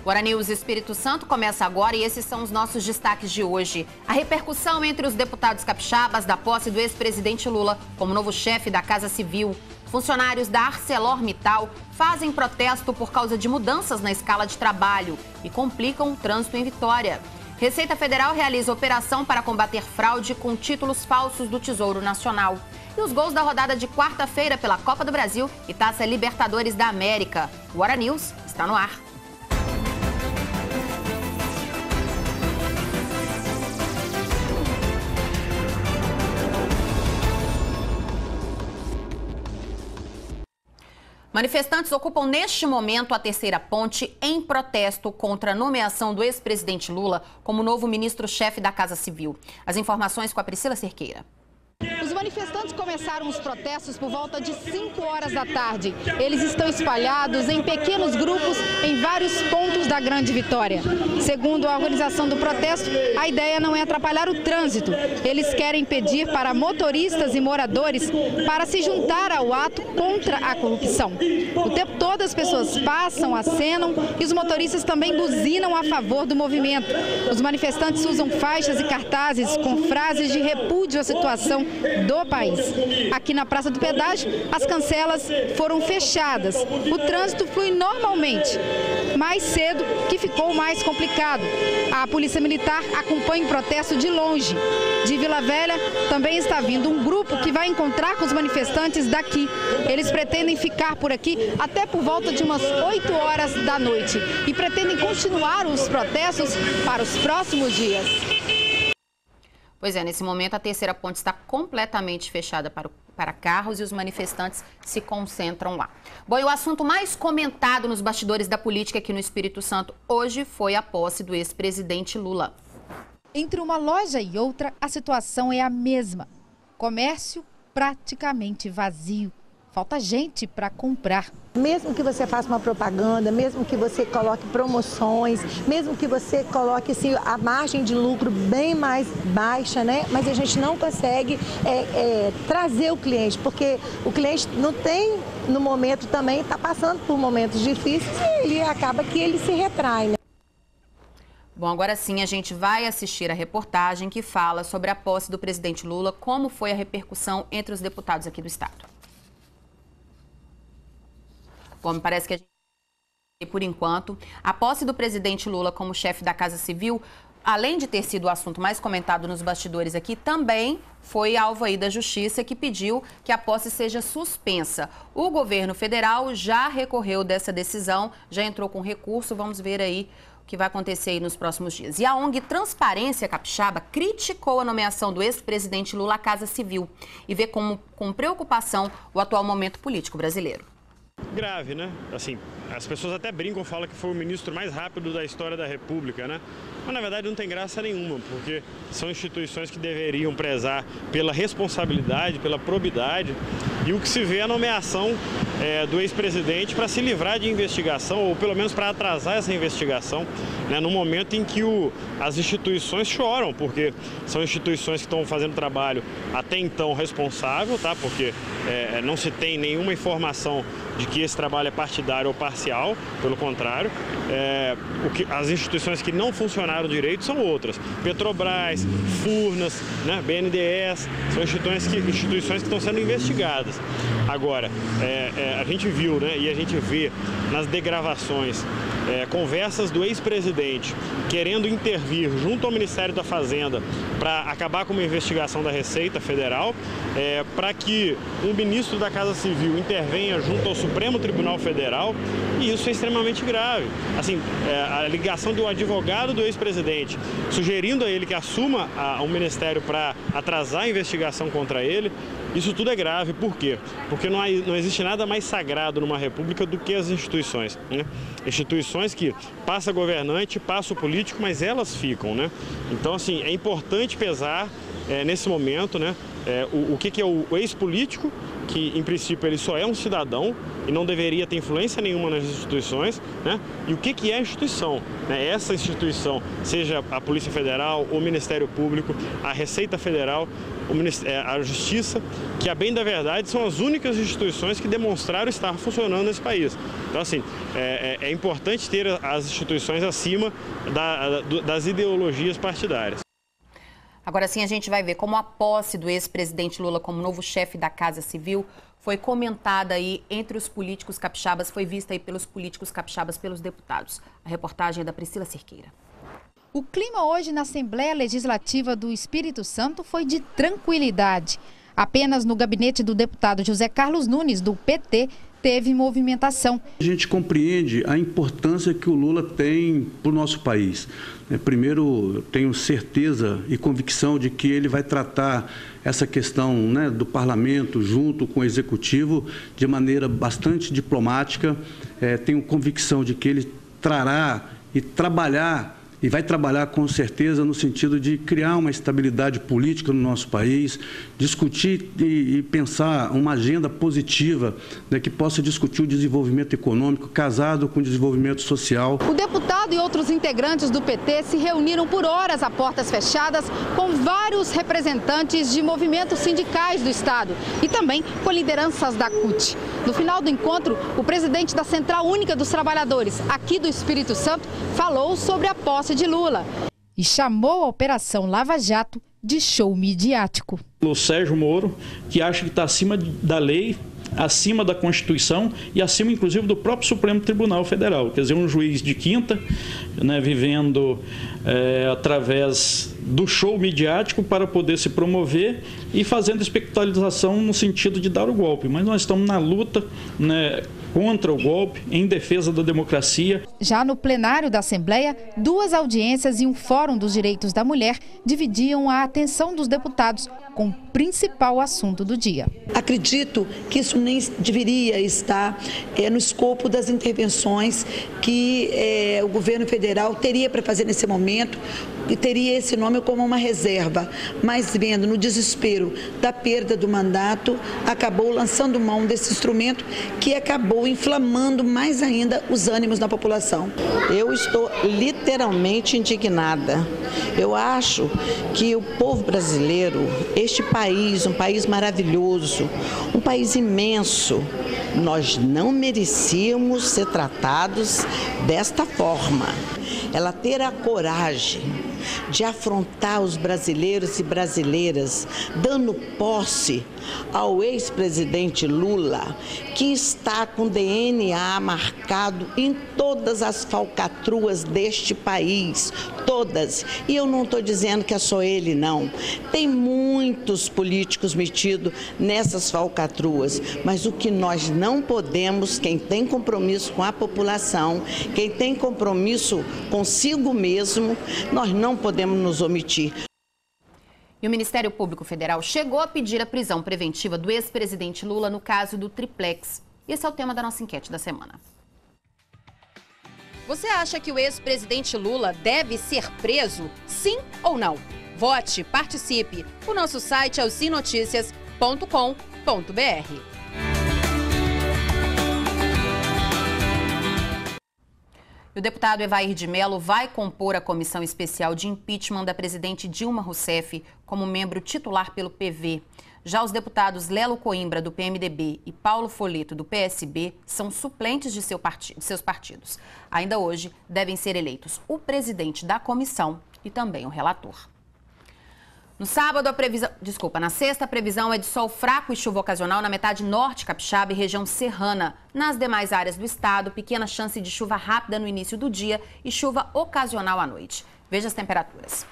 Guarani News Espírito Santo começa agora e esses são os nossos destaques de hoje. A repercussão entre os deputados capixabas da posse do ex-presidente Lula como novo chefe da Casa Civil. Funcionários da ArcelorMittal fazem protesto por causa de mudanças na escala de trabalho e complicam o trânsito em Vitória. Receita Federal realiza operação para combater fraude com títulos falsos do Tesouro Nacional. E os gols da rodada de quarta-feira pela Copa do Brasil e Taça Libertadores da América. O Guarani News está no ar. Manifestantes ocupam neste momento a terceira ponte em protesto contra a nomeação do ex-presidente Lula como novo ministro-chefe da Casa Civil. As informações com a Priscila Cerqueira. Os manifestantes começaram os protestos por volta de 5 horas da tarde. Eles estão espalhados em pequenos grupos em vários pontos da Grande Vitória. Segundo a organização do protesto, a ideia não é atrapalhar o trânsito. Eles querem pedir para motoristas e moradores para se juntar ao ato contra a corrupção. O tempo todo as pessoas passam, acenam e os motoristas também buzinam a favor do movimento. Os manifestantes usam faixas e cartazes com frases de repúdio à situação do país. Aqui na Praça do Pedágio, as cancelas foram fechadas. O trânsito flui normalmente, mais cedo que ficou mais complicado. A Polícia Militar acompanha o protesto de longe. De Vila Velha também está vindo um grupo que vai encontrar com os manifestantes daqui. Eles pretendem ficar por aqui até por volta de umas 8 horas da noite e pretendem continuar os protestos para os próximos dias. Pois é, nesse momento a terceira ponte está completamente fechada para carros e os manifestantes se concentram lá. Bom, e o assunto mais comentado nos bastidores da política aqui no Espírito Santo hoje foi a posse do ex-presidente Lula. Entre uma loja e outra, a situação é a mesma. Comércio praticamente vazio. Falta gente para comprar. Mesmo que você faça uma propaganda, mesmo que você coloque promoções, mesmo que você coloque assim, a margem de lucro bem mais baixa, né? Mas a gente não consegue trazer o cliente, porque o cliente não tem, no momento também, está passando por momentos difíceis e ele acaba que ele se retrai, né? Bom, agora sim a gente vai assistir a reportagem que fala sobre a posse do presidente Lula, como foi a repercussão entre os deputados aqui do estado. Bom, me parece que a gente, por enquanto, a posse do presidente Lula como chefe da Casa Civil, além de ter sido o assunto mais comentado nos bastidores aqui, também foi alvo aí da Justiça, que pediu que a posse seja suspensa. O governo federal já recorreu dessa decisão, já entrou com recurso, vamos ver aí o que vai acontecer aí nos próximos dias. E a ONG Transparência Capixaba criticou a nomeação do ex-presidente Lula à Casa Civil e vê com preocupação o atual momento político brasileiro. Grave, né? Assim, as pessoas até brincam, falam que foi o ministro mais rápido da história da República, né? Mas, na verdade, não tem graça nenhuma, porque são instituições que deveriam prezar pela responsabilidade, pela probidade, e o que se vê é a nomeação do ex-presidente para se livrar de investigação, ou pelo menos para atrasar essa investigação, né? No momento em que as instituições choram, porque são instituições que estão fazendo trabalho até então responsável, tá? Porque não se tem nenhuma informação de que esse trabalho é partidário ou parcial, pelo contrário. As instituições que não funcionaram direito são outras. Petrobras, Furnas, né, BNDES, são instituições que estão sendo investigadas. Agora, a gente viu, né, e a gente vê nas degravações conversas do ex-presidente querendo intervir junto ao Ministério da Fazenda para acabar com uma investigação da Receita Federal, para que um ministro da Casa Civil intervenha junto ao Supremo Tribunal Federal, e isso é extremamente grave. Assim, a ligação do advogado do ex-presidente sugerindo a ele que assuma um ministério para atrasar a investigação contra ele, isso tudo é grave. Por quê? Porque não existe nada mais sagrado numa república do que as instituições, né? Instituições que passa governante, passa o político, mas elas ficam, né? Então, assim, é importante pesar nesse momento, né? O que é o ex-político, que em princípio ele só é um cidadão e não deveria ter influência nenhuma nas instituições, né? E o que é a instituição, né? Essa instituição, seja a Polícia Federal, o Ministério Público, a Receita Federal a Justiça, que, a bem da verdade, são as únicas instituições que demonstraram estar funcionando nesse país. Então, assim, é importante ter as instituições acima das ideologias partidárias. Agora sim, a gente vai ver como a posse do ex-presidente Lula como novo chefe da Casa Civil foi comentada aí entre os políticos capixabas, foi vista aí pelos políticos capixabas, pelos deputados. A reportagem é da Priscila Cerqueira. O clima hoje na Assembleia Legislativa do Espírito Santo foi de tranquilidade. Apenas no gabinete do deputado José Carlos Nunes, do PT, teve movimentação. A gente compreende a importância que o Lula tem para o nosso país. Primeiro, eu tenho certeza e convicção de que ele vai tratar essa questão, né, do parlamento junto com o executivo de maneira bastante diplomática. Tenho convicção de que ele trará e vai trabalhar com certeza no sentido de criar uma estabilidade política no nosso país, discutir e pensar uma agenda positiva, né, que possa discutir o desenvolvimento econômico casado com o desenvolvimento social. O deputado e outros integrantes do PT se reuniram por horas a portas fechadas com vários representantes de movimentos sindicais do Estado e também com lideranças da CUT. No final do encontro, o presidente da Central Única dos Trabalhadores, aqui do Espírito Santo, falou sobre a posse de Lula e chamou a Operação Lava Jato de show midiático. O Sérgio Moro, que acha que está acima da lei, acima da Constituição e acima, inclusive, do próprio Supremo Tribunal Federal. Quer dizer, um juiz de quinta, né, vivendo através do show midiático para poder se promover e fazendo espectralização no sentido de dar o golpe. Mas nós estamos na luta, né, contra o golpe, em defesa da democracia. Já no plenário da Assembleia, 2 audiências e um fórum dos direitos da mulher dividiam a atenção dos deputados com o principal assunto do dia. Acredito que isso nem deveria estar no escopo das intervenções que o governo federal teria para fazer nesse momento, e teria esse nome como uma reserva, mas vendo no desespero da perda do mandato, acabou lançando mão desse instrumento que acabou inflamando mais ainda os ânimos da população. Eu estou literalmente indignada. Eu acho que o povo brasileiro, este país, um país maravilhoso, um país imenso, nós não merecíamos ser tratados desta forma. Ela ter a coragem de afrontar os brasileiros e brasileiras, dando posse ao ex-presidente Lula, que está com DNA marcado em todas as falcatruas deste país, todas. E eu não estou dizendo que é só ele, não. Tem muitos políticos metidos nessas falcatruas, mas o que nós não podemos, quem tem compromisso com a população, quem tem compromisso consigo mesmo, nós não podemos nos omitir. E o Ministério Público Federal chegou a pedir a prisão preventiva do ex-presidente Lula no caso do Triplex. Esse é o tema da nossa enquete da semana. Você acha que o ex-presidente Lula deve ser preso? Sim ou não? Vote, participe. O nosso site é o sinoticias.com.br. E o deputado Evair de Mello vai compor a comissão especial de impeachment da presidente Dilma Rousseff como membro titular pelo PV. Já os deputados Lelo Coimbra, do PMDB, e Paulo Folleto, do PSB, são suplentes de seus partidos. Ainda hoje devem ser eleitos o presidente da comissão e também o relator. Na sexta, a previsão é de sol fraco e chuva ocasional na metade norte capixaba e região serrana. Nas demais áreas do estado, pequena chance de chuva rápida no início do dia e chuva ocasional à noite. Veja as temperaturas.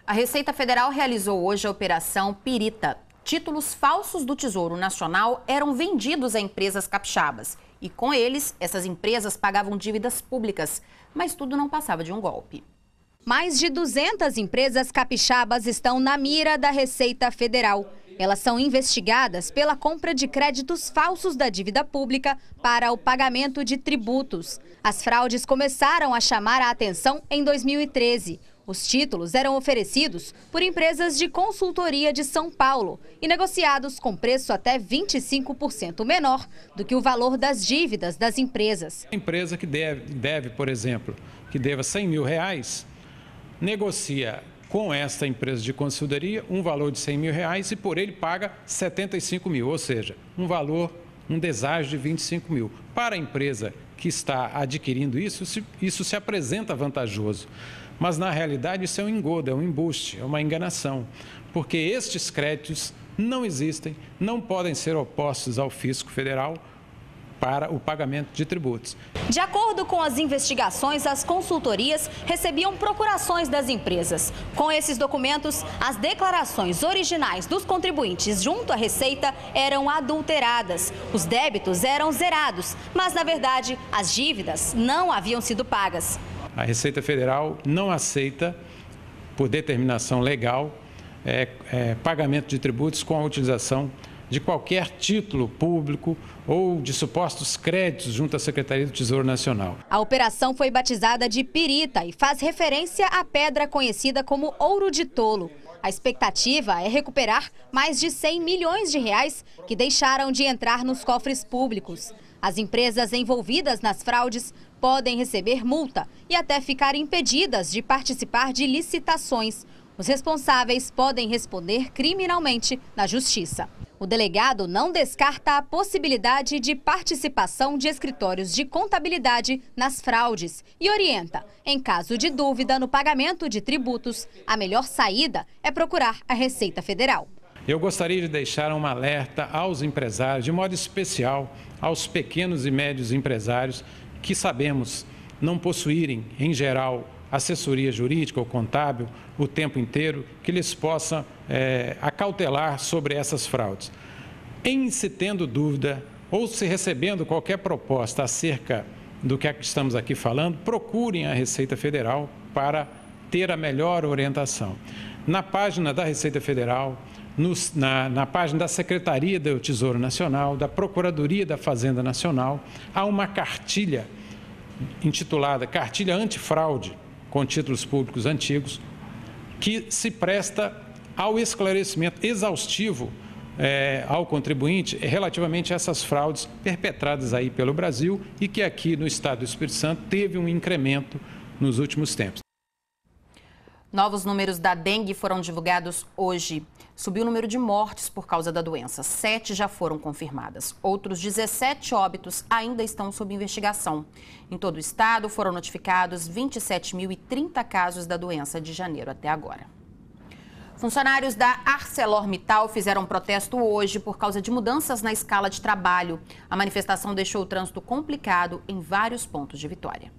A Receita Federal realizou hoje a Operação Pirita. Títulos falsos do Tesouro Nacional eram vendidos a empresas capixabas E com eles, essas empresas pagavam dívidas públicas, mas tudo não passava de um golpe. Mais de 200 empresas capixabas estão na mira da Receita Federal. Elas são investigadas pela compra de créditos falsos da dívida pública para o pagamento de tributos. As fraudes começaram a chamar a atenção em 2013. Os títulos eram oferecidos por empresas de consultoria de São Paulo e negociados com preço até 25% menor do que o valor das dívidas das empresas. A empresa que deve, por exemplo, que deva R$100 mil, negocia com esta empresa de consultoria um valor de R$100 mil e por ele paga 75 mil, ou seja, um deságio de 25 mil. Para a empresa que está adquirindo isso se apresenta vantajoso. Mas, na realidade, isso é um engodo, é um embuste, é uma enganação, porque estes créditos não existem, não podem ser opostos ao fisco federal para o pagamento de tributos. De acordo com as investigações, as consultorias recebiam procurações das empresas. Com esses documentos, as declarações originais dos contribuintes junto à Receita eram adulteradas. Os débitos eram zerados, mas, na verdade, as dívidas não haviam sido pagas. A Receita Federal não aceita, por determinação legal, pagamento de tributos com a utilização de qualquer título público ou de supostos créditos junto à Secretaria do Tesouro Nacional. A operação foi batizada de Pirita e faz referência à pedra conhecida como ouro de tolo. A expectativa é recuperar mais de R$100 milhões que deixaram de entrar nos cofres públicos. As empresas envolvidas nas fraudes podem receber multa e até ficar impedidas de participar de licitações. Os responsáveis podem responder criminalmente na Justiça. O delegado não descarta a possibilidade de participação de escritórios de contabilidade nas fraudes e orienta, em caso de dúvida no pagamento de tributos, a melhor saída é procurar a Receita Federal. Eu gostaria de deixar um alerta aos empresários, de modo especial aos pequenos e médios empresários que sabemos não possuírem, em geral, assessoria jurídica ou contábil o tempo inteiro, que lhes possa acautelar sobre essas fraudes. Em se tendo dúvida ou se recebendo qualquer proposta acerca do que estamos aqui falando, procurem a Receita Federal para ter a melhor orientação. Na página da Receita Federal, na página da Secretaria do Tesouro Nacional, da Procuradoria da Fazenda Nacional, há uma cartilha intitulada Cartilha Antifraude, com títulos públicos antigos, que se presta ao esclarecimento exaustivo ao contribuinte relativamente a essas fraudes perpetradas aí pelo Brasil e que aqui no estado do Espírito Santo teve um incremento nos últimos tempos. Novos números da dengue foram divulgados hoje. Subiu o número de mortes por causa da doença. 7 já foram confirmadas. Outros 17 óbitos ainda estão sob investigação. Em todo o estado, foram notificados 27.030 casos da doença de janeiro até agora. Funcionários da ArcelorMittal fizeram um protesto hoje por causa de mudanças na escala de trabalho. A manifestação deixou o trânsito complicado em vários pontos de Vitória.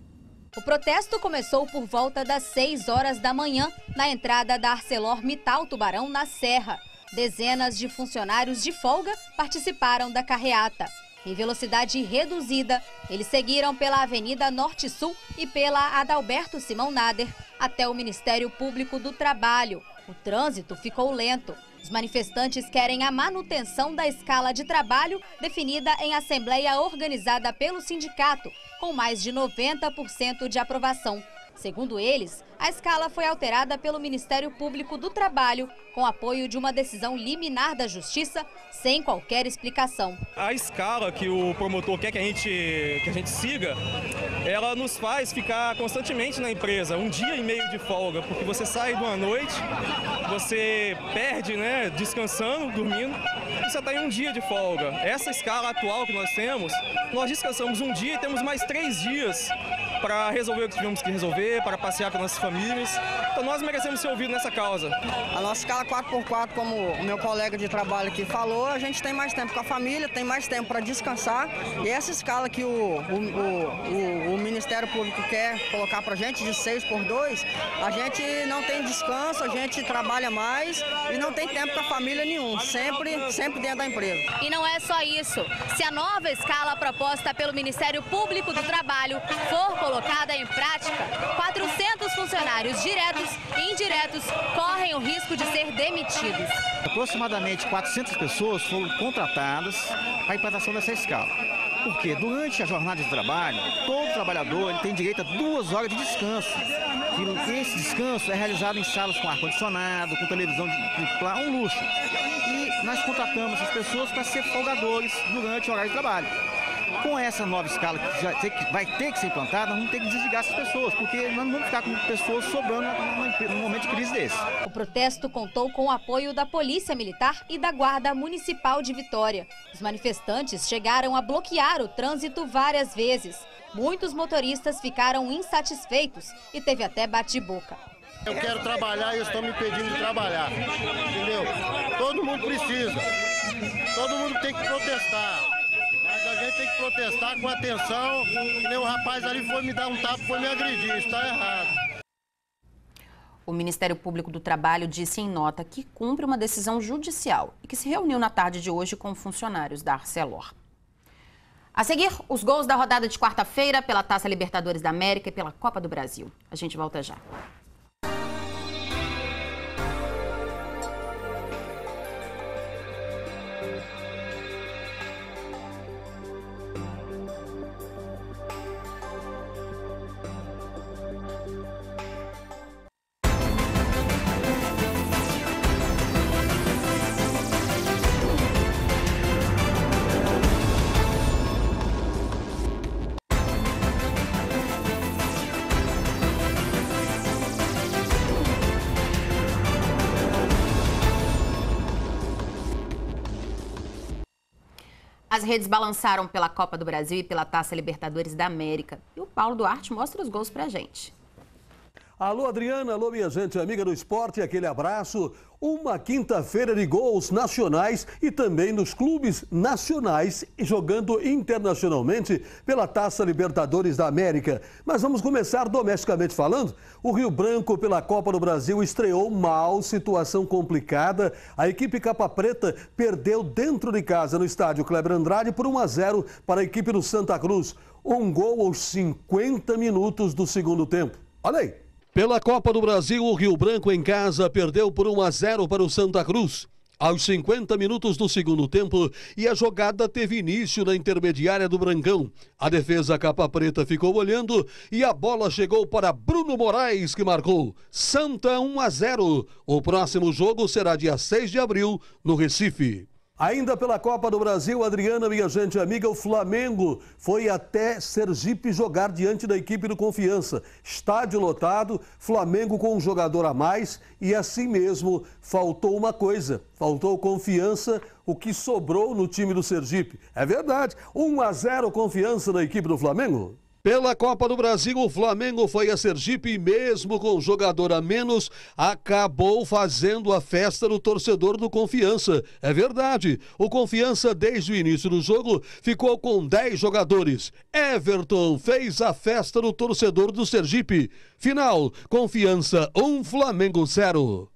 O protesto começou por volta das 6 horas da manhã, na entrada da ArcelorMittal Tubarão, na Serra. Dezenas de funcionários de folga participaram da carreata. Em velocidade reduzida, eles seguiram pela Avenida Norte-Sul e pela Adalberto Simão Nader até o Ministério Público do Trabalho. O trânsito ficou lento. Os manifestantes querem a manutenção da escala de trabalho definida em assembleia organizada pelo sindicato, com mais de 90% de aprovação. Segundo eles, a escala foi alterada pelo Ministério Público do Trabalho, com apoio de uma decisão liminar da Justiça, sem qualquer explicação. A escala que o promotor quer que a gente siga, ela nos faz ficar constantemente na empresa, 1 dia e meio de folga, porque você sai de uma noite, você perde, né, descansando, dormindo, e você está em 1 dia de folga. Essa escala atual que nós temos, nós descansamos 1 dia e temos mais 3 dias para resolver o que tivemos que resolver, para passear com nossas famílias. Então nós merecemos ser ouvidos nessa causa. A nossa escala 4x4, como o meu colega de trabalho aqui falou, a gente tem mais tempo com a família, tem mais tempo para descansar. E essa escala que o Ministério Público quer colocar para a gente, de 6x2, a gente não tem descanso, a gente trabalha mais e não tem tempo com a família nenhum, sempre dentro da empresa. E não é só isso. Se a nova escala proposta pelo Ministério Público do Trabalho for colocada em prática, 400 funcionários diretos e indiretos correm o risco de ser demitidos. Aproximadamente 400 pessoas foram contratadas para a implantação dessa escala. Porque durante a jornada de trabalho, todo trabalhador ele tem direito a 2 horas de descanso. E esse descanso é realizado em salas com ar-condicionado, com televisão um luxo. E nós contratamos essas pessoas para ser folgadores durante o horário de trabalho. Com essa nova escala que vai ter que ser implantada, nós vamos ter que desligar essas pessoas, porque nós não vamos ficar com pessoas sobrando num momento de crise desse. O protesto contou com o apoio da Polícia Militar e da Guarda Municipal de Vitória. Os manifestantes chegaram a bloquear o trânsito várias vezes. Muitos motoristas ficaram insatisfeitos e teve até bate-boca. Eu quero trabalhar e eles estão me impedindo de trabalhar, entendeu? Todo mundo precisa, todo mundo tem que protestar. Mas a gente tem que protestar com atenção, que nem o rapaz ali foi me dar um tapa, foi me agredir, isso está errado. O Ministério Público do Trabalho disse em nota que cumpre uma decisão judicial e que se reuniu na tarde de hoje com funcionários da Arcelor. A seguir, os gols da rodada de quarta-feira pela Taça Libertadores da América e pela Copa do Brasil. A gente volta já. As redes balançaram pela Copa do Brasil e pela Taça Libertadores da América. E o Paulo Duarte mostra os gols pra gente. Alô, Adriana, alô, minha gente amiga do esporte, aquele abraço. Uma quinta-feira de gols nacionais e também nos clubes nacionais jogando internacionalmente pela Taça Libertadores da América. Mas vamos começar domesticamente falando. O Rio Branco pela Copa do Brasil estreou mal, situação complicada. A equipe Capa Preta perdeu dentro de casa no estádio Kleber Andrade por 1-0 para a equipe do Santa Cruz. Um gol aos 50 minutos do segundo tempo. Olha aí. Pela Copa do Brasil, o Rio Branco em casa perdeu por 1-0 para o Santa Cruz. Aos 50 minutos do segundo tempo, e a jogada teve início na intermediária do Brancão. A defesa Capa Preta ficou olhando e a bola chegou para Bruno Moraes, que marcou. Santa 1-0. O próximo jogo será dia 6 de abril, no Recife. Ainda pela Copa do Brasil, Adriana, minha gente amiga, o Flamengo foi até Sergipe jogar diante da equipe do Confiança. Estádio lotado, Flamengo com um jogador a mais e assim mesmo faltou uma coisa, faltou confiança, o que sobrou no time do Sergipe. É verdade, 1-0 Confiança na equipe do Flamengo. Pela Copa do Brasil, o Flamengo foi a Sergipe e mesmo com jogador a menos, acabou fazendo a festa do torcedor do Confiança. É verdade, o Confiança desde o início do jogo ficou com 10 jogadores. Everton fez a festa do torcedor do Sergipe. Final, Confiança 1, Flamengo 0.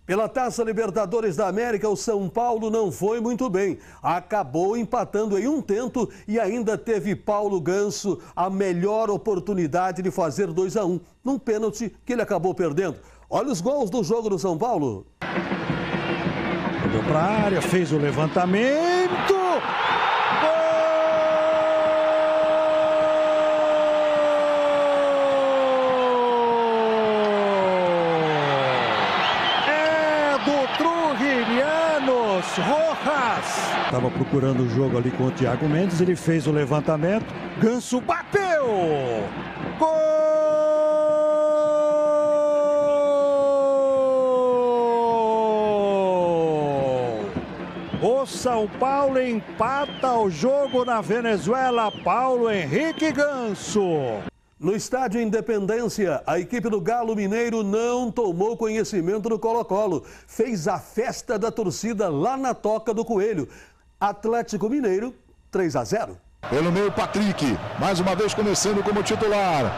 Pela Taça Libertadores da América, o São Paulo não foi muito bem. Acabou empatando em um tento e ainda teve Paulo Ganso a melhor oportunidade de fazer 2-1, num pênalti que ele acabou perdendo. Olha os gols do jogo do São Paulo. Jogou para a área, fez o levantamento. Rojas estava procurando o jogo ali com o Thiago Mendes, ele fez o levantamento, Ganso bateu! Gol! O São Paulo empata o jogo na Venezuela, Paulo Henrique Ganso. No estádio Independência, a equipe do Galo Mineiro não tomou conhecimento do Colo-Colo. Fez a festa da torcida lá na Toca do Coelho. Atlético Mineiro, 3-0. Pelo meio, Patrick, mais uma vez começando como titular.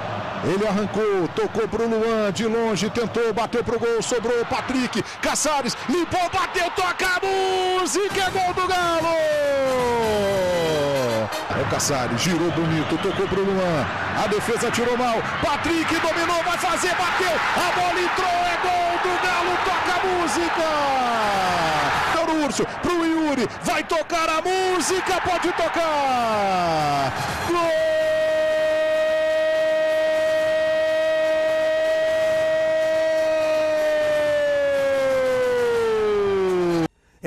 Ele arrancou, tocou para o Luan, de longe, tentou, bateu para o gol, sobrou, Patrick, Caçares, limpou, bateu, toca a música, é gol do Galo! É o Caçares, girou bonito, tocou para o Luan, a defesa tirou mal, Patrick dominou, vai fazer, bateu, a bola entrou, é gol do Galo, toca a música! Pro Urso, pro Yuri, vai tocar a música, pode tocar! Gol!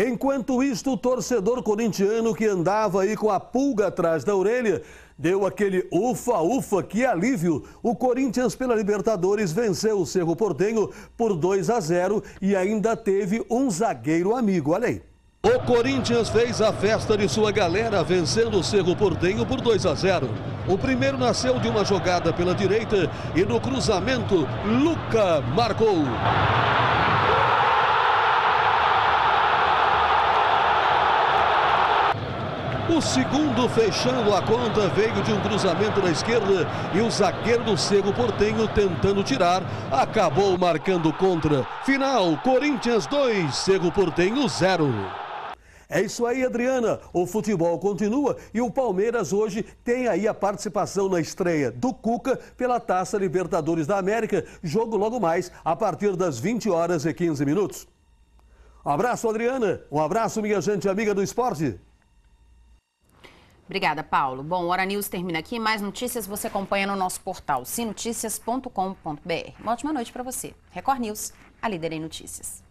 Enquanto isto, o torcedor corintiano que andava aí com a pulga atrás da orelha deu aquele ufa-ufa, que alívio. O Corinthians pela Libertadores venceu o Cerro Porteño por 2-0 e ainda teve um zagueiro amigo, olha aí. O Corinthians fez a festa de sua galera vencendo o Cerro Porteño por 2-0. O primeiro nasceu de uma jogada pela direita e no cruzamento, Luca marcou. O segundo, fechando a conta, veio de um cruzamento na esquerda e o zagueiro do Cerro Porteño, tentando tirar, acabou marcando contra. Final, Corinthians 2, Cerro Porteño 0. É isso aí, Adriana. O futebol continua e o Palmeiras hoje tem aí a participação na estreia do Cuca pela Taça Libertadores da América. Jogo logo mais, a partir das 20h15. Um abraço, Adriana. Um abraço, minha gente amiga do esporte. Obrigada, Paulo. Bom, o Hora News termina aqui. Mais notícias você acompanha no nosso portal sinoticias.com.br. Uma ótima noite para você. Record News, a líder em notícias.